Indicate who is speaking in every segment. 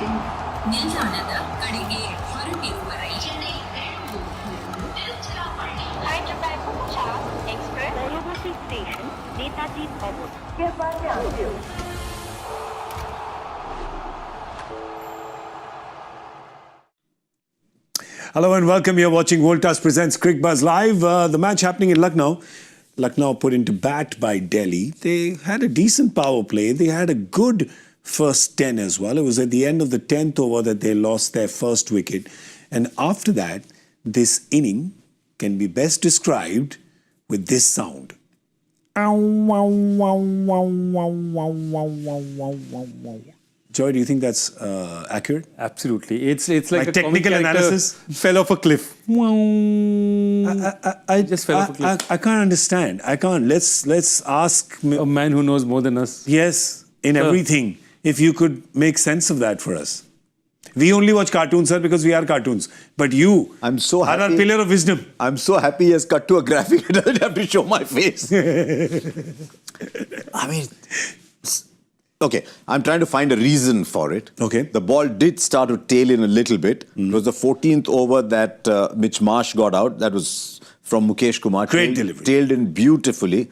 Speaker 1: station.
Speaker 2: ನಿಲ್ದಾಣದ ಕಡೆಗೆ ಹೊರಟಿರುವ ರೈಲಿನ
Speaker 1: Hyderabad Char Express. Varanasi station. Netaji Bhavan. Cricbuzz.
Speaker 3: Hello and welcome. You're watching Voltas presents Cricbuzz Live. The match happening in Lucknow. Lucknow put into bat by Delhi. They had a decent power play. They had a good first 10 as well. It was at the end of the 10th over that they lost their first wicket. And after that, this inning can be best described with this sound. Joy, do you think that's accurate?
Speaker 4: Absolutely. It's like a
Speaker 3: technical
Speaker 4: comic character
Speaker 3: analysis?
Speaker 4: fell off a cliff.
Speaker 3: I
Speaker 4: just fell off a cliff.
Speaker 3: I can't understand. I can't. Let's ask
Speaker 4: A man who knows more than us.
Speaker 3: yes in everything. If you could make sense of that for us. We only watch cartoons, sir, because we are cartoons. But you
Speaker 5: I'm so
Speaker 3: are our
Speaker 5: happy.
Speaker 3: pillar of wisdom.
Speaker 5: I'm so happy he has cut to a graphic. He doesn't have to show my face. I mean, okay, I'm trying to find a reason for it.
Speaker 3: Okay.
Speaker 5: The ball did start to tail in a little bit. It was the 14th over that Mitch Marsh got out. That was from Mukesh Kumar.
Speaker 3: Great delivery.
Speaker 5: Tailed in beautifully.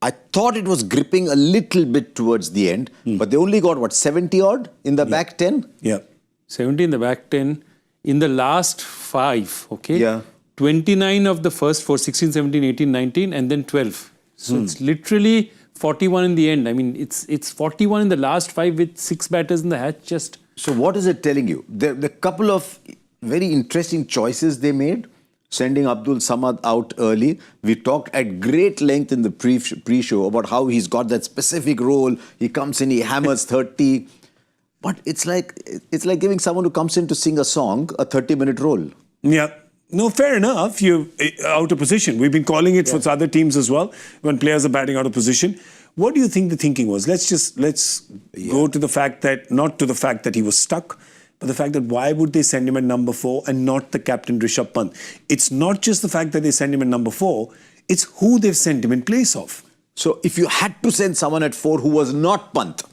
Speaker 5: I thought it was gripping a little bit towards the end, but they only got, what, 70 odd in the back 10?
Speaker 3: Yeah.
Speaker 4: 70 in the back 10. In the last 5, okay?
Speaker 5: Yeah.
Speaker 4: 29 of the first 4, 16, 17, 18, 19, and then 12. So it's literally 41 in the end. I mean, it's 41 in the last 5 with 6 batters in the hatch just...
Speaker 5: So what is it telling you? The couple of very interesting choices they made, sending Abdul Samad out early. We talked at great length in the pre-show about how he's got that specific role. He comes in, he hammers 30. But it's like giving someone who comes in to sing a song a 30-minute role.
Speaker 3: Yeah. No, fair enough. You're out of position. We've been calling it for other teams as well when players are batting out of position. What do you think the thinking was? Let's go to the fact that, not to the fact that he was stuck, but the fact that why would they send him at number 4 and not the captain Rishabh Pant? It's not just the fact that they send him at number 4, it's who they've sent him in place of.
Speaker 5: So if you had to send someone at 4 who was not Pant,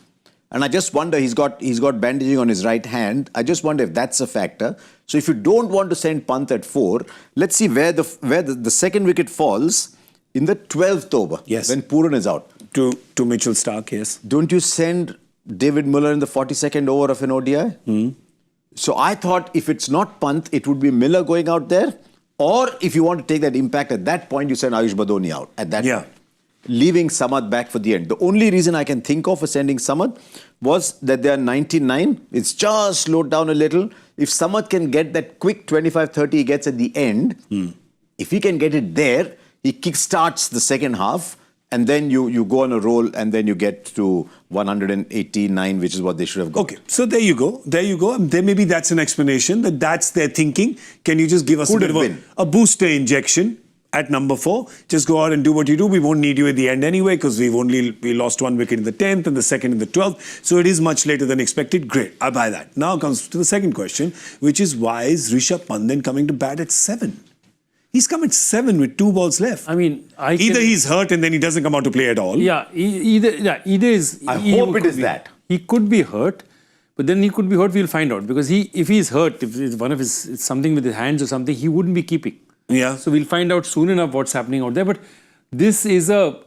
Speaker 5: and I just wonder, he's got bandaging on his right hand, I just wonder if that's a factor. So if you don't want to send Pant at 4, let's see where the second wicket falls in the 12th over.
Speaker 3: Yes.
Speaker 5: When Pooran is out.
Speaker 3: To Mitchell Stark, yes.
Speaker 5: Don't you send David Miller in the 42nd over of an ODI? So I thought if it's not Pant, it would be Miller going out there. Or if you want to take that impact at that point, you send Ayush Badoni out at that point. Leaving Samad back for the end. The only reason I can think of for sending Samad was that they are 99. It's just slowed down a little. If Samad can get that quick 25-30 he gets at the end, if he can get it there, he kickstarts the second half. And then you go on a roll and then you get to 189, which is what they should have got.
Speaker 3: Okay, so there you go. There you go. Then maybe that's an explanation that's their thinking. Can you just give us
Speaker 5: Could
Speaker 3: a bit
Speaker 5: have
Speaker 3: of a booster injection at number 4? Just go out and do what you do. We won't need you at the end anyway because we lost 1 wicket in the 10th and the second in the 12th. So it is much later than expected. Great, I buy that. Now comes to the second question, which is why is Rishabh Pant then coming to bat at 7? He's come at 7 with 2 balls left.
Speaker 4: I mean,
Speaker 3: either he's hurt and then he doesn't come out to play at all.
Speaker 4: Either is...
Speaker 5: I hope it is that.
Speaker 4: He could be hurt, but then he could be hurt, we'll find out. Because if he's hurt, if it's one of his, it's something with his hands or something, he wouldn't be keeping.
Speaker 3: Yeah.
Speaker 4: So we'll find out soon enough what's happening out there. But this is a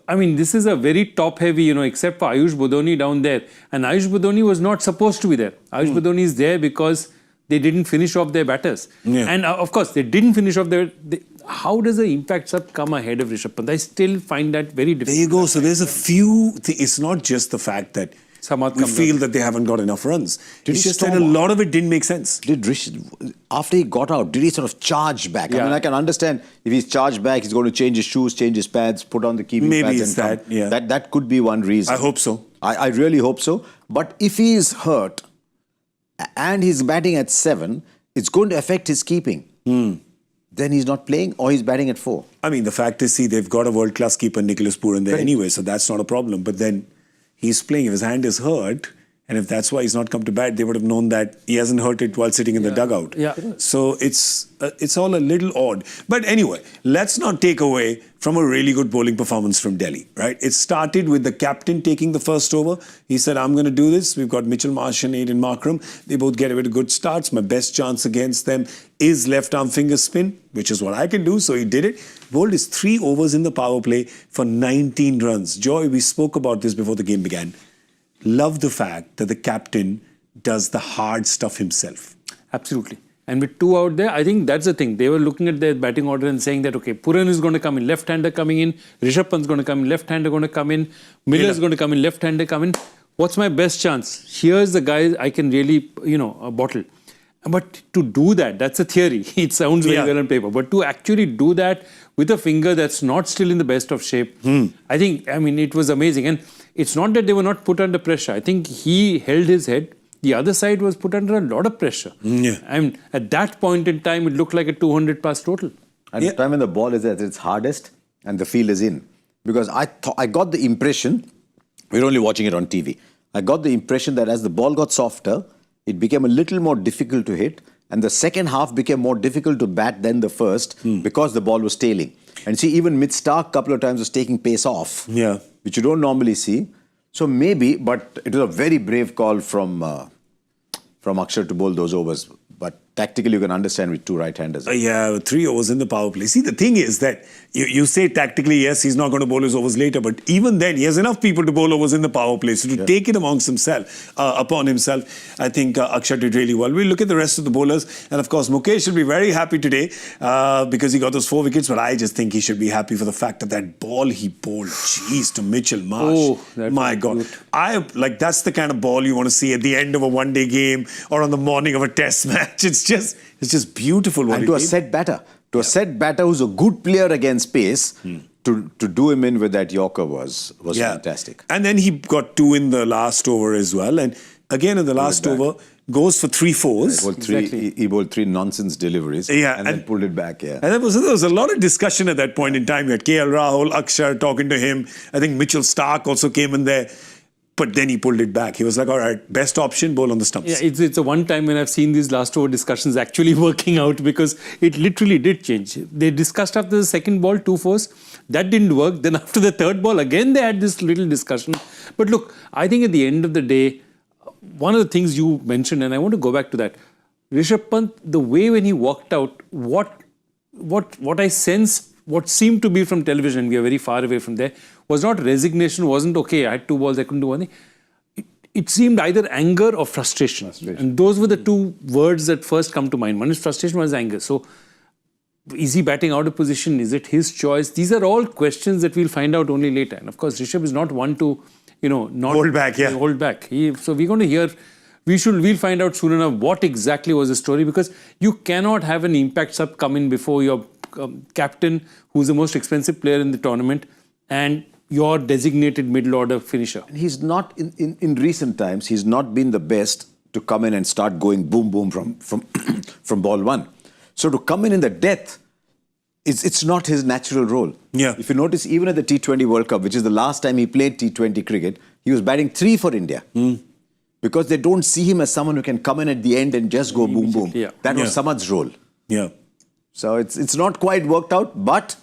Speaker 4: very top-heavy, except for Ayush Badoni down there. And Ayush Badoni was not supposed to be there. Ayush Badoni is there because they didn't finish off their batters.
Speaker 3: Yeah.
Speaker 4: And of course, they didn't finish off how does the impact sub come ahead of Rishabh Pant? I still find that very difficult.
Speaker 3: There you go. So there's a few... It's not just the fact that we feel that they haven't got enough runs. It's just that a lot of it didn't make sense.
Speaker 5: Did after he got out, did he sort of charge back?
Speaker 4: Yeah.
Speaker 5: I mean, I can understand if he's charged back, he's going to change his shoes, change his pads, put on the keeping
Speaker 3: Maybe
Speaker 5: pads.
Speaker 3: it's that, yeah.
Speaker 5: That could be one reason.
Speaker 3: I hope so.
Speaker 5: I really hope so. But if he is hurt and he's batting at 7, it's going to affect his keeping. Then he's not playing or he's batting at 4.
Speaker 3: I mean, the fact is, see, they've got a world-class keeper, Nicholas Pooran, there anyway, so that's not a problem. But then he's playing. If his hand is hurt, And if that's why he's not come to bat, they would have known that he hasn't hurt it while sitting in the dugout.
Speaker 4: Yeah.
Speaker 3: So it's all a little odd. But anyway, let's not take away from a really good bowling performance from Delhi, right? It started with the captain taking the first over. He said, I'm going to do this. We've got Mitchell Marsh and Aiden Markram. They both get a bit of good starts. My best chance against them is left arm finger spin, which is what I can do. So he did it. Bowled his 3 overs in the power play for 19 runs. Joy, we spoke about this before the game began. Love the fact that the captain does the hard stuff himself.
Speaker 4: Absolutely. And with 2 out there, I think that's the thing. They were looking at their batting order and saying that, okay, Pooran is going to come in, left-hander coming in, Rishabh Pant is going to come in, left-hander going to come in, Miller is going to come in, left-hander come in. What's my best chance? Here's the guy I can really, bottle. But to do that, that's a theory. It sounds very well on paper. But to actually do that with a finger that's not still in the best of shape, I think, it was amazing. And it's not that they were not put under pressure. I think he held his head. The other side was put under a lot of pressure. At that point in time, it looked like a 200 plus total.
Speaker 5: And the time when the ball is at its hardest and the field is in. Because I got the impression, we're only watching it on TV, I got the impression that as the ball got softer, it became a little more difficult to hit. And the second half became more difficult to bat than the first because the ball was tailing. And see, even mid-Stark a couple of times was taking pace off, which you don't normally see. So maybe, but it was a very brave call from Axar to bowl those overs. But tactically, you can understand with 2 right-handers.
Speaker 3: 3 overs in the power play. See, the thing is that you say tactically, yes, he's not going to bowl his overs later, but even then, he has enough people to bowl overs in the power play. So to take it upon himself, I think Axar did really well. We'll look at the rest of the bowlers. And of course, Mukesh should be very happy today because he got those 4 wickets. But I just think he should be happy for the fact that ball he bowled, to Mitchell Marsh. My God. That's the kind of ball you want to see at the end of a one-day game or on the morning of a test match. It's just beautiful what
Speaker 5: and to a set batter. To a set batter who's a good player against pace, to do him in with that Yorker was fantastic.
Speaker 3: And then he got 2 in the last over as well. And again in the last over, goes for 3 fours.
Speaker 5: He bowled 3 nonsense deliveries and then pulled it back. And
Speaker 3: there was a lot of discussion at that point in time. You had KL Rahul, Axar talking to him. I think Mitchell Stark also came in there. But then he pulled it back. He was like, all right, best option, bowl on the stumps.
Speaker 4: Yeah, it's a one time when I've seen these last over discussions actually working out because it literally did change. They discussed after the second ball, 2 fours. That didn't work. Then after the third ball, again, they had this little discussion. But look, I think at the end of the day, one of the things you mentioned, and I want to go back to that, Rishabh Pant, the way when he walked out, what I sensed, what seemed to be from television, we are very far away from there, was not resignation, wasn't okay, I had 2 balls, I couldn't do anything. It seemed either anger or frustration. And those were the 2 words that first come to mind. One is frustration, one is anger. So, is he batting out of position? Is it his choice? These are all questions that we'll find out only later. And of course, Rishabh is not one to, not
Speaker 3: hold back.
Speaker 4: Hold back. So we're going to hear, we'll find out soon enough what exactly was the story because you cannot have an impact sub come in before your captain, who's the most expensive player in the tournament, and your designated middle order finisher.
Speaker 5: And he's not, in recent times, he's not been the best to come in and start going boom, boom from ball 1. So to come in the death, it's not his natural role. If you notice, even at the T20 World Cup, which is the last time he played T20 cricket, he was batting 3 for India. Because they don't see him as someone who can come in at the end and just go boom, boom. That was Samad's role. So it's not quite worked out, but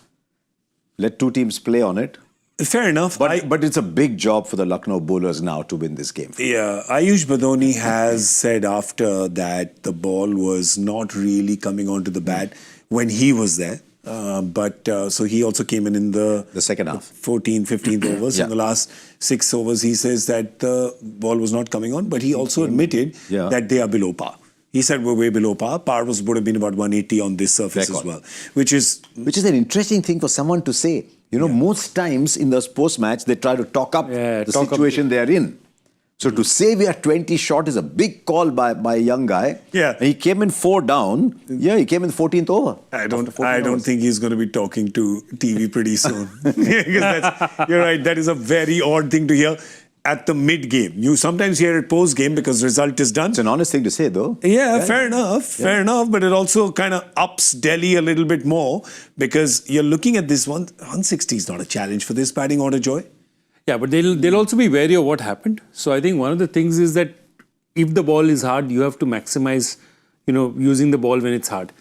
Speaker 5: let 2 teams play on it.
Speaker 3: Fair enough.
Speaker 5: But it's a big job for the Lucknow bowlers now to win this game.
Speaker 3: Ayush Badoni has said after that the ball was not really coming onto the bat when he was there. So he also came in the
Speaker 5: second half.
Speaker 3: 14th, 15th overs. In the last 6 overs, he says that the ball was not coming on, but he also admitted that they are below par. He said we're way below par. Par would have been about 180 on this surface as well, which is
Speaker 5: an interesting thing for someone to say. Most times in the post-match, they try to talk up the situation they are in. So to say we are 20 short is a big call by a young guy. And he came in 4 down. He came in the 14th over.
Speaker 3: I don't think he's going to be talking to TV pretty soon. You're right. That is a very odd thing to hear at the mid-game. You sometimes hear it post-game because result is done.
Speaker 5: It's an honest thing to say, though.
Speaker 3: Fair enough. But it also kind of ups Delhi a little bit more because you're looking at this one. 160 is not a challenge for this batting order, Joy.
Speaker 4: Yeah, but they'll also be wary of what happened. So I think one of the things is that if the ball is hard, you have to maximize, using the ball when it's hard.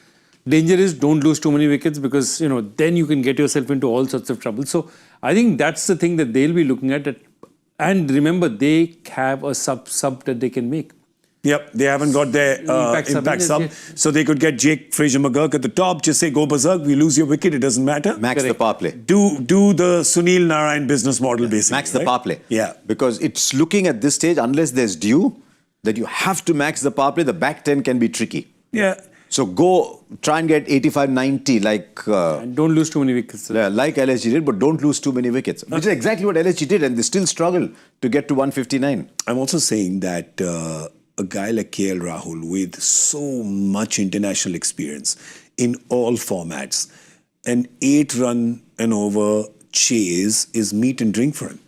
Speaker 4: Danger is don't lose too many wickets because, then you can get yourself into all sorts of trouble. So I think that's the thing that they'll be looking at. And remember, they have a sub that they can make.
Speaker 3: Yep, they haven't got their impact sub. So they could get Jake Fraser-McGurk at the top, just say, go berserk, we lose your wicket, it doesn't matter.
Speaker 5: Max the power play.
Speaker 3: Do the Sunil Narayan business model, basically.
Speaker 5: Max the power play.
Speaker 3: Yeah.
Speaker 5: Because it's looking at this stage, unless there's due, that you have to max the power play, the back 10 can be tricky.
Speaker 3: Yeah.
Speaker 5: So go try and get 85, 90 like...
Speaker 4: and don't lose too many wickets.
Speaker 5: like LSG did, but don't lose too many wickets. Which is exactly what LSG did, and they still struggle to get to 159.
Speaker 3: I'm also saying that a guy like KL Rahul with so much international experience in all formats, an 8-run and over chase is meat and drink for him.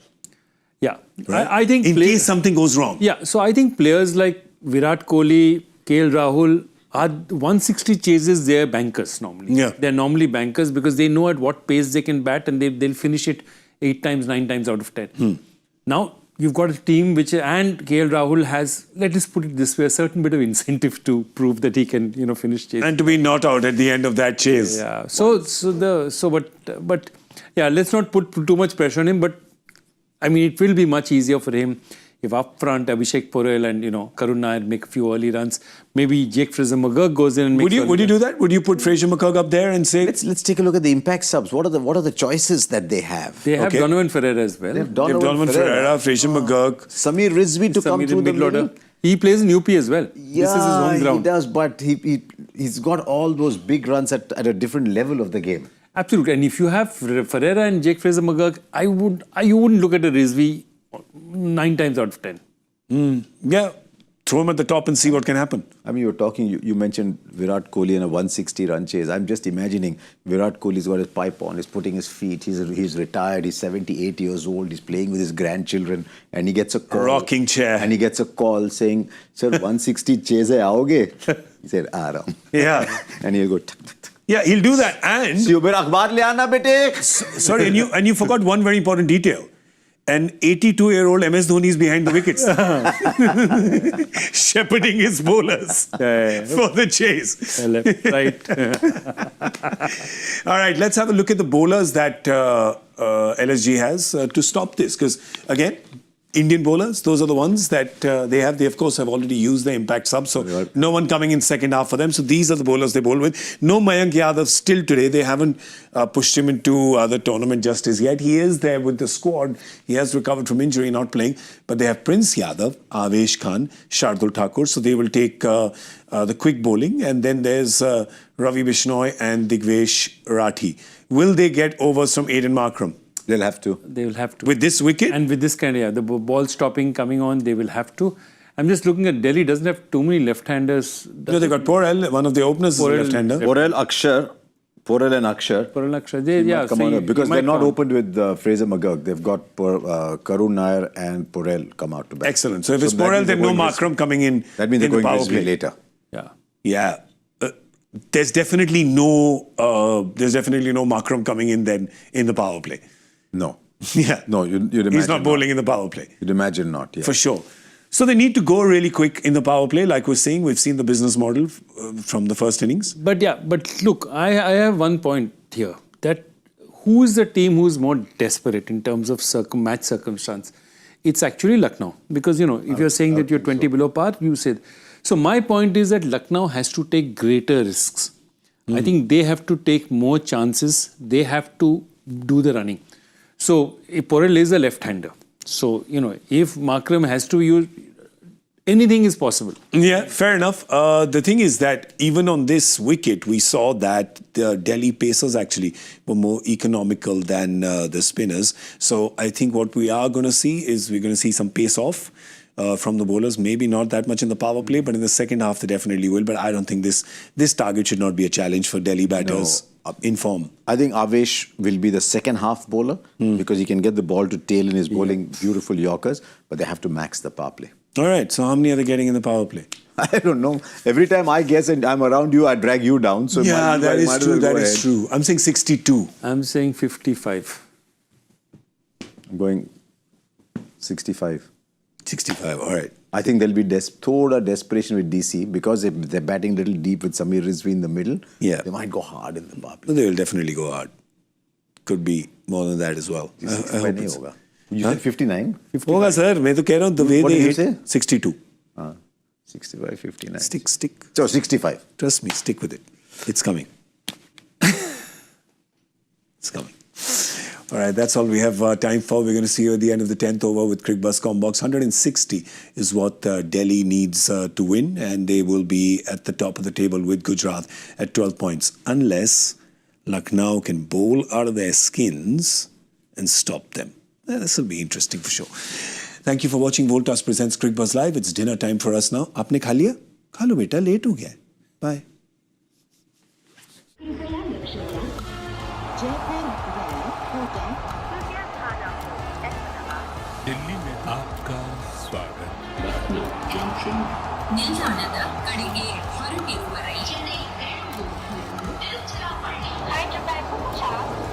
Speaker 4: Yeah.
Speaker 3: Right?
Speaker 4: I think...
Speaker 3: in case something goes wrong.
Speaker 4: Yeah, so I think players like Virat Kohli, KL Rahul are 160 chases, they're bankers normally.
Speaker 3: Yeah.
Speaker 4: They're normally bankers because they know at what pace they can bat and they'll finish it 8 times, 9 times out of 10. Now, you've got a team and KL Rahul has, let us put it this way, a certain bit of incentive to prove that he can, finish chase.
Speaker 3: And to be not out at the end of that chase.
Speaker 4: Yeah. But yeah, let's not put too much pressure on him. But I mean, it will be much easier for him if up front Abhishek Porel and Karun Nair make a few early runs. Maybe Jake Fraser-McGurk goes in and makes.
Speaker 3: Would you do that? Would you put Fraser-McGurk up there and say?
Speaker 5: Let's take a look at the impact subs. What are the choices that they have?
Speaker 4: They have Donovan Ferreira as well.
Speaker 5: They have
Speaker 3: Donovan Ferreira, Fraser-McGurk,
Speaker 5: Samir Rizvi to come through the middle.
Speaker 4: He plays in UP as well.
Speaker 5: Yeah,
Speaker 4: this is his home ground.
Speaker 5: He does, but he's got all those big runs at a different level of the game.
Speaker 4: Absolutely. And if you have Ferreira and Jake Fraser-McGurk, you wouldn't look at a Rizvi 9 times out of 10.
Speaker 3: Yeah, throw him at the top and see what can happen.
Speaker 5: I mean, you mentioned Virat Kohli in a 160 run chase. I'm just imagining Virat Kohli's got his pipe on, he's putting his feet, he's retired, he's 78 years old, he's playing with his grandchildren, and he gets a call.
Speaker 3: Rocking chair.
Speaker 5: And he gets a call saying, sir, 160 chase hai, aoge? He said, aaram.
Speaker 3: Yeah.
Speaker 5: And he'll go, tuck, tuck, tuck.
Speaker 3: Yeah, he'll do that. And
Speaker 5: akhbar le aana, bete.
Speaker 3: sorry, and you forgot one very important detail. An 82-year-old MS Dhoni is behind the wickets, shepherding his bowlers for the chase.
Speaker 4: Left, right.
Speaker 3: All right, let's have a look at the bowlers that LSG has to stop this. Because, again, Indian bowlers, those are the ones that they have. They, of course, have already used the impact sub. So no one coming in second half for them. So these are the bowlers they bowl with. No Mayank Yadav still today. They haven't pushed him into the tournament just as yet. He is there with the squad. He has recovered from injury, not playing. But they have Prince Yadav, Avesh Khan, Shardul Thakur. So they will take the quick bowling. And then there's Ravi Bishnoi and Digvesh Rathi. Will they get overs from Aiden Markram?
Speaker 5: They'll have to.
Speaker 4: They will have to.
Speaker 3: With this wicket?
Speaker 4: And with this the ball stopping coming on, they will have to. I'm just looking at Delhi, doesn't have too many left-handers.
Speaker 3: No, they got Porel, one of the openers is a left-hander.
Speaker 5: Porel and Axar.
Speaker 4: Come
Speaker 5: on, because they're not opened with Fraser-McGurk. They've got Karun Nair and Porel come out to bat.
Speaker 3: Excellent. So if it's Porel, then no Markram coming in.
Speaker 5: That means they're going
Speaker 3: power play
Speaker 5: later.
Speaker 4: Yeah.
Speaker 3: Yeah. There's definitely no Markram coming in then in the power play.
Speaker 5: No.
Speaker 3: Yeah.
Speaker 5: No, you'd imagine
Speaker 3: he's not bowling in the power play.
Speaker 5: You'd imagine not, yeah.
Speaker 3: For sure. So they need to go really quick in the power play. Like we're saying, we've seen the business model from the first innings.
Speaker 4: But look, I have one point here. That who is the team who's more desperate in terms of match circumstance? It's actually Lucknow. Because, if you're saying that you're 20 below par, you say... So my point is that Lucknow has to take greater risks. I think they have to take more chances. They have to do the running. So Porel is a left-hander. So, if Markram has to use, anything is possible.
Speaker 3: Yeah, fair enough. The thing is that even on this wicket, we saw that the Delhi Pacers actually were more economical than the spinners. So I think what we are going to see is we're going to see some pace off from the bowlers. Maybe not that much in the power play, but in the second half they definitely will. But I don't think this target should not be a challenge for Delhi batters in form.
Speaker 5: I think Avesh will be the second half bowler because he can get the ball to tail in his bowling beautiful Yorkers, but they have to max the power play.
Speaker 3: All right, so how many are they getting in the power play?
Speaker 5: I don't know. Every time I guess and I'm around you, I drag you down. So
Speaker 3: yeah, that is true. That is true. I'm saying 62.
Speaker 4: I'm saying 55.
Speaker 5: I'm going 65.
Speaker 3: 65, all right.
Speaker 5: I think there'll be total desperation with DC because if they're batting a little deep with Samir Rizvi in the middle,
Speaker 3: Yeah.
Speaker 5: they might go hard in the power
Speaker 3: No,
Speaker 5: play.
Speaker 3: they will definitely go hard. Could be more than that as well. I
Speaker 5: 65
Speaker 3: hope
Speaker 5: nahi
Speaker 3: it's-
Speaker 5: hoga. You said 59? 55.
Speaker 3: होगा sir, मैं तो कह रहा हूँ the way
Speaker 5: What
Speaker 3: they
Speaker 5: did you
Speaker 3: hit
Speaker 5: say?
Speaker 3: 62.
Speaker 5: 65, 59.
Speaker 3: Stick.
Speaker 5: So 65.
Speaker 3: Trust me, stick with it. It's coming. It's coming. All right, that's all we have time for. We're going to see you at the end of the 10th over with Cricbuzz Combox. 160 is what Delhi needs to win, and they will be at the top of the table with Gujarat at 12 points, unless Lucknow can bowl out of their skins and stop them. This will be interesting for sure. Thank you for watching Voltas Presents Cricbuzz Live. It's dinner time for us now. आपने खा लिया? खा लो बेटा, late हो गया है. Bye.
Speaker 6: Delhi में आपका स्वागत
Speaker 2: ನಿಲ್ದಾಣದ ಕಡೆಗೆ ಹೊರಟಿರುವ ರೈಲಲ್ಲಿ
Speaker 1: Hyderabad Mukesh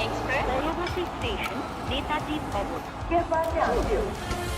Speaker 1: Express, Rahul Co Station, Netaji Bhavan. Cricbuzz.